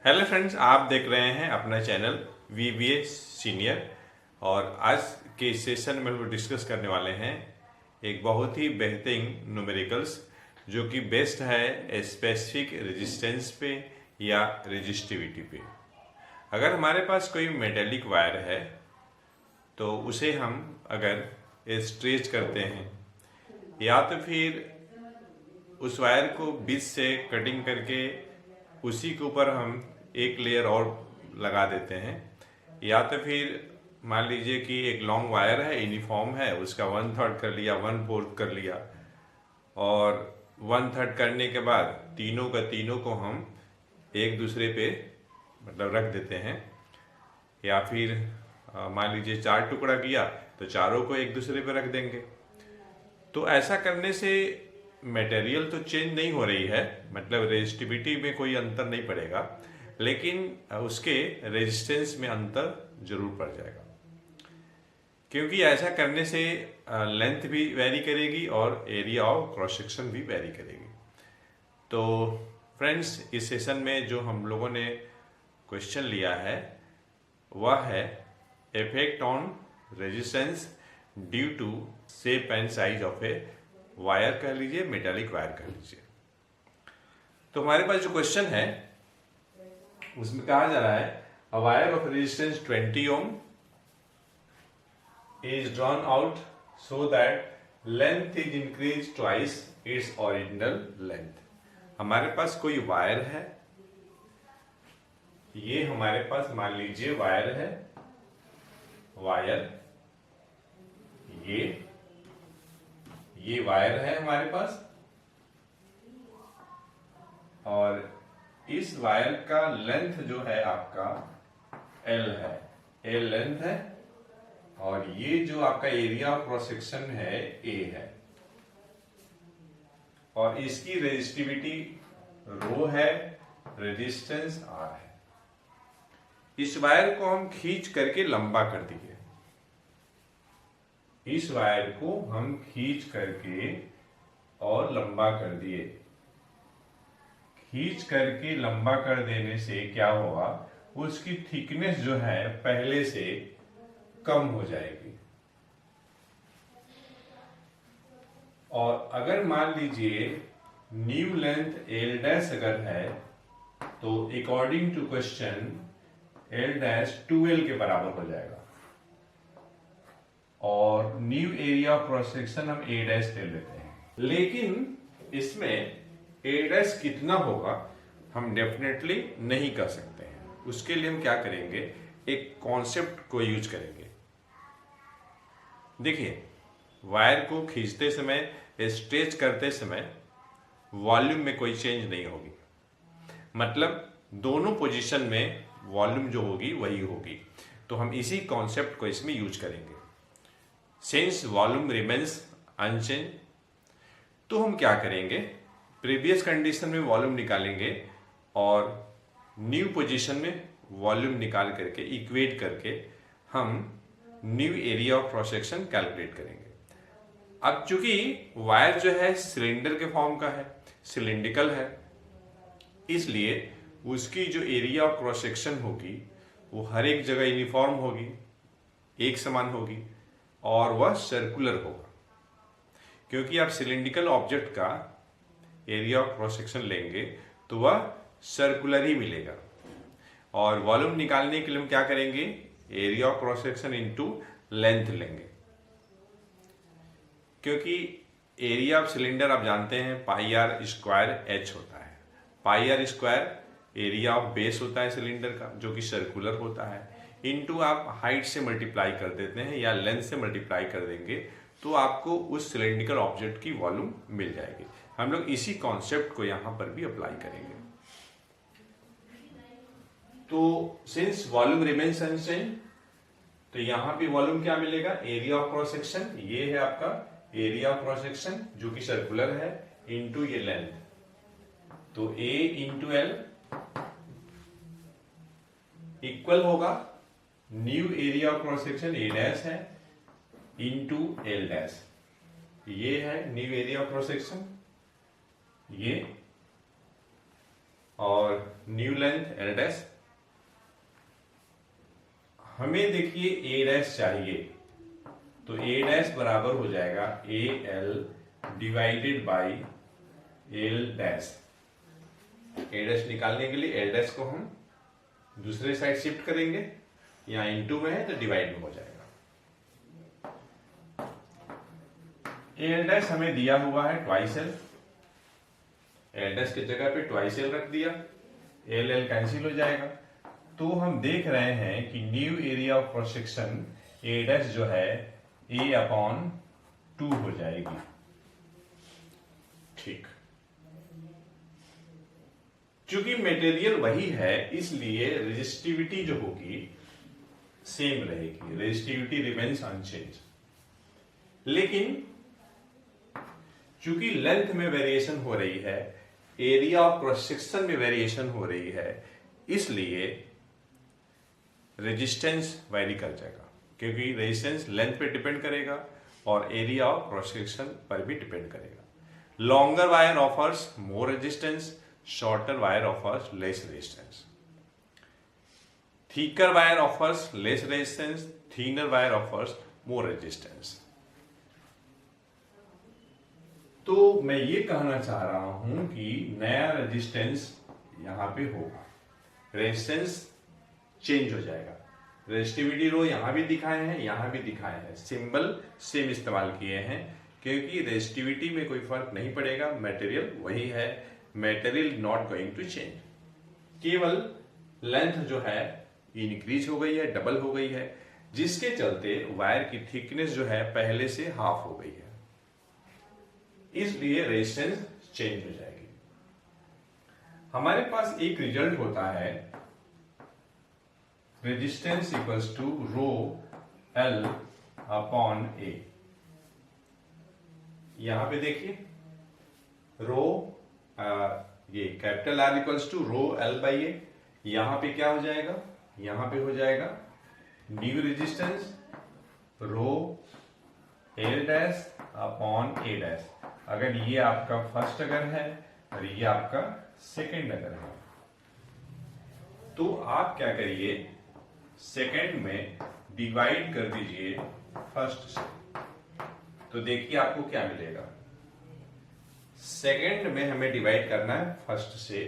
Hello friends, आप देख रहे हैं अपना चैनल VBA सीनियर। और आज के सेशन में हम डिस्कस करने वाले हैं एक बहुत ही बेहतरीन न्यूमेरिकल्स जो कि बेस्ड है स्पेसिफिक रेजिस्टेंस पे या रेजिस्टिविटी पे। अगर हमारे पास कोई मेटेलिक वायर है तो उसे हम अगर स्ट्रेच करते हैं या तो फिर उस वायर को बीच से कटिंग करके उसी के ऊपर हम एक लेयर और लगा देते हैं, या तो फिर मान लीजिए कि एक लॉन्ग वायर है, यूनिफॉर्म है, उसका 1/3 कर लिया, 1/4 कर लिया, और 1/3 करने के बाद तीनों का तीनों को हम एक दूसरे पे मतलब रख देते हैं। या फिर मान लीजिए 4 टुकड़ा किया तो चारों को एक दूसरे पे रख देंगे। तो ऐसा करने से मटेरियल तो चेंज नहीं हो रही है, मतलब रेजिस्टिविटी में कोई अंतर नहीं पड़ेगा, लेकिन उसके रेजिस्टेंस में अंतर जरूर पड़ जाएगा, क्योंकि ऐसा करने से लेंथ भी वेरी करेगी और एरिया ऑफ क्रॉस सेक्शन भी वेरी करेगी। तो फ्रेंड्स, इस सेशन में जो हम लोगों ने क्वेश्चन लिया है वह है effect on resistance due to shape and size of a wire, कह लीजिए मेटालिक वायर कह लीजिए। तो हमारे पास जो क्वेश्चन है उसमें कहा जा रहा है a wire of resistance 20 ohm is drawn out so that length is increase twice its original length. हमारे पास कोई वायर है, ये हमारे पास मान लीजिए वायर है, वायर ये वायर है हमारे पास, और इस वायर का लेंथ जो है आपका L है, L लेंथ है, और ये जो आपका एरिया ऑफ क्रॉस सेक्शन है A है, और इसकी रेजिस्टिविटी रो है, रेजिस्टेंस R है। इस वायर को हम खींच करके लंबा कर दिए, इस वायर को हम खींच करके और लंबा कर दिए। खींच करके लंबा कर देने से क्या होगा, उसकी थिकनेस जो है पहले से कम हो जाएगी। और अगर मान लीजिए न्यू लेंथ L डैश अगर है तो according to question L dash 2L के बराबर हो जाएगा, और new area of cross section हम A डैश ले लेते हैं। लेकिन इसमें A डैश कितना होगा हम डेफिनेटली नहीं कर सकते हैं। उसके लिए हम क्या करेंगे, एक कॉन्सेप्ट को यूज करेंगे। देखिए, वायर को खींचते समय, स्ट्रेच करते समय वॉल्यूम में कोई चेंज नहीं होगी, मतलब दोनों पोजीशन में वॉल्यूम जो होगी वही होगी। तो हम इसी कॉन्सेप्ट को इसमें यूज करेंगे। सिंस वॉल्यूम रिमेन्स अनचेंज, तो हम क्या करेंगे, प्रीवियस कंडीशन में वॉल्यूम निकालेंगे और न्यू पोजीशन में वॉल्यूम निकाल करके इक्वेट करके हम new area of cross section calculate करेंगे। अब चूंकि वायर जो है सिलेंडर के फॉर्म का है, सिलिंड्रिकल है, इसलिए उसकी जो एरिया ऑफ क्रॉस सेक्शन होगी वो हर एक जगह यूनिफॉर्म होगी, एक समान होगी, और वह सर्कुलर होगा, क्योंकि आप सिलिंड्रिकल ऑब्जेक्ट का एरिया ऑफ क्रॉस सेक्शन लेंगे तो वह सर्कुलर ही मिलेगा। और वॉल्यूम निकालने के लिए हम क्या करेंगे, area of cross section into length लेंगे, क्योंकि एरिया ऑफ सिलेंडर आप जानते हैं πr² होता है। πr² एरिया ऑफ बेस होता है सिलेंडर का, जो कि सर्कुलर होता है, इनटू आप हाइट से मल्टीप्लाई कर देते हैं या लेंथ से मल्टीप्लाई कर देंगे तो आपको उस सिलेंड्रिकल ऑब्जेक्ट की वॉल्यूम मिल जाएगी। हम लोग इसी कॉन्सेप्ट को यहां पर भी अप्लाई करेंगे। तो सिंस वॉल्यूम रिमेन्स अनचेंज, तो यहां भी वॉल्यूम क्या मिलेगा, एरिया ऑफ क्रॉस सेक्शन, ये है आपका एरिया ऑफ क्रॉस सेक्शन जो कि सर्कुलर है, इनटू ये लेंथ, तो A इंटू L इक्वल होगा new area of cross section A dash है इंटू L डैश, ये है new area of cross section ये, और न्यू लेंथ L डैश। हमें देखिए A डैश चाहिए, तो A डैश बराबर हो जाएगा AL divided by L dash. A dash निकालने के लिए L डैश को हम दूसरे साइड शिफ्ट करेंगे, यहाँ इनटू में है तो डिवाइड में हो जाएगा। L डैश हमें दिया हुआ है ट्वाइस L, L डैश की जगह पे ट्वाइस L रख दिया, L L कैंसिल हो जाएगा। तो हम देख रहे हैं कि new area of cross section A dash जो है A/2 हो जाएगी। ठीक, चूंकि मटेरियल वही है इसलिए रेजिस्टिविटी जो होगी सेम रहेगी, रेजिस्टिविटी रिमेन्स अनचेंज। लेकिन चूंकि लेंथ में वेरिएशन हो रही है, एरिया ऑफ क्रॉस सेक्शन में वेरिएशन हो रही है, इसलिए रेजिस्टेंस वेरी कर जाएगा, क्योंकि रेजिस्टेंस लेंथ पे डिपेंड करेगा और एरिया ऑफ क्रॉस सेक्शन पर भी डिपेंड करेगा। Longer wire offers more resistance, shorter wire offers less resistance. Thicker wire offers less resistance, thinner wire offers more resistance. तो मैं ये कहना चाह रहा हूं कि नया रेजिस्टेंस यहां पे होगा, रेजिस्टेंस चेंज हो जाएगा। रेजिस्टिविटी रो यहां भी दिखाए हैं, यहां भी दिखाए हैं, सिंबल सेम इस्तेमाल किए हैं, क्योंकि रेजिस्टिविटी में कोई फर्क नहीं पड़ेगा, मटेरियल वही है, material not going to change. केवल लेंथ जो है इंक्रीज हो गई है, डबल हो गई है, जिसके चलते वायर की थिकनेस जो है पहले से हाफ हो गई है, इसलिए रेजिस्टेंस चेंज हो जाएगी। हमारे पास एक रिजल्ट होता है resistance equals to rho L upon A। यहां पे देखिए रो ये capital R equals to rho L by A। यहां पे क्या हो जाएगा, यहां पे हो जाएगा new resistance rho L dash upon A dash. अगर ये आपका फर्स्ट अगर है और ये आपका सेकंड अगर है, तो आप क्या करिए, सेकंड में डिवाइड कर दीजिए फर्स्ट से, तो देखिए आपको क्या मिलेगा। सेकंड में हमें डिवाइड करना है फर्स्ट से,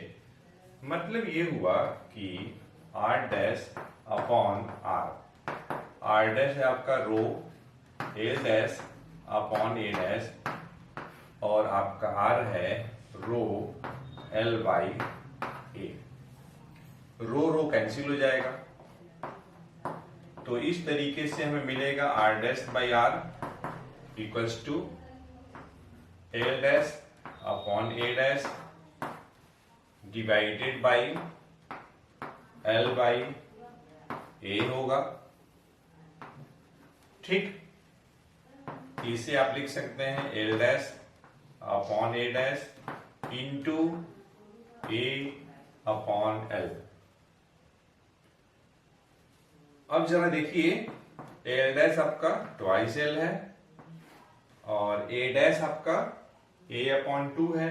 मतलब ये हुआ कि R dash upon R। R dash है आपका rho L dash upon A dash, और आपका R है rho L by A। Rho rho cancel हो जाएगा, तो इस तरीके से हमें मिलेगा R dash by R equals to L dash upon A dash divided by L by A होगा। ठीक, इसे आप लिख सकते हैं L dash upon A dash into A upon L। अब जरा देखिए L डैश आपका ट्वाइस L है और A डैश आपका A अपॉन 2 है,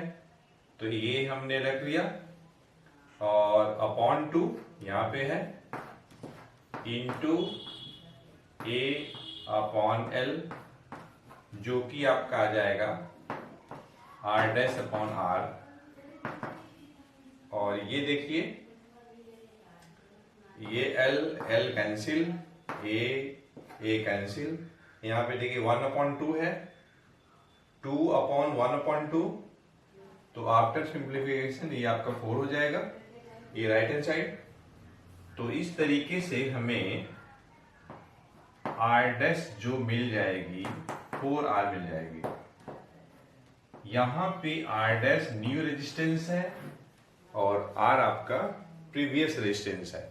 तो ये हमने रख लिया और अपॉन 2 यहां पे है इंटू A अपॉन L, जो कि आपका आ जाएगा R डैश अपॉन R। और ये देखिए ये L L cancel, A cancel, यहाँ पे देखिए 1/2 है, 2/1/2, तो आफ्टर सिंप्लीफिकेशन ये आपका 4 हो जाएगा, ये राइट हैंड साइड। तो इस तरीके से हमें R डैश जो मिल जाएगी 4R मिल जाएगी। यहां पे R डैश न्यू रेजिस्टेंस है और R आपका प्रीवियस रेजिस्टेंस है,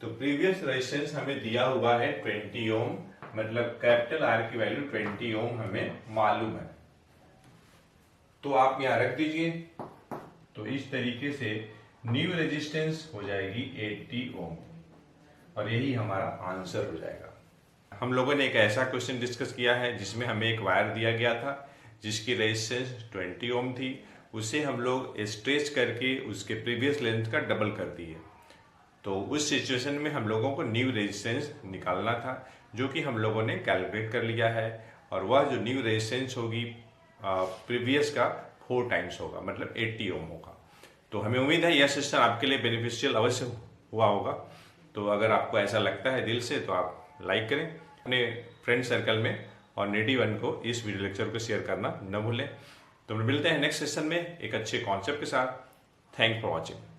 तो प्रीवियस रेजिस्टेंस हमें दिया हुआ है 20 ओम, मतलब कैपिटल R की वैल्यू 20 ओम हमें मालूम है, तो आप यहां रख दीजिए। तो इस तरीके से न्यू रेजिस्टेंस हो जाएगी 80 ओम और यही हमारा आंसर हो जाएगा। हम लोगों ने एक ऐसा क्वेश्चन डिस्कस किया है जिसमें हमें एक वायर दिया गया था जिसकी रेजिस्टेंस 20 ओम थी उसे हम लोग स्ट्रेच करके उसके प्रीवियस लेंथ का डबल कर दिए। तो उस सिचुएशन में हम लोगों को न्यू रेजिस्टेंस निकालना था, जो कि हम लोगों ने कैलकुलेट कर लिया है। और वह जो न्यू रेजिस्टेंस होगी प्रीवियस का 4 टाइम्स होगा, मतलब 80 ओम होगा। तो हमें उम्मीद है यह सेशन आपके लिए बेनिफिशियल अवश्य हुआ होगा। तो अगर आपको ऐसा लगता है दिल से तो आप लाइक करें अपने फ्रेंड सर्कल में, और नेटिव वन को इस वीडियो लेक्चर को शेयर करना न भूलें। तो मिलते हैं नेक्स्ट सेशन में एक अच्छे कॉन्सेप्ट के साथ। Thanks for watching.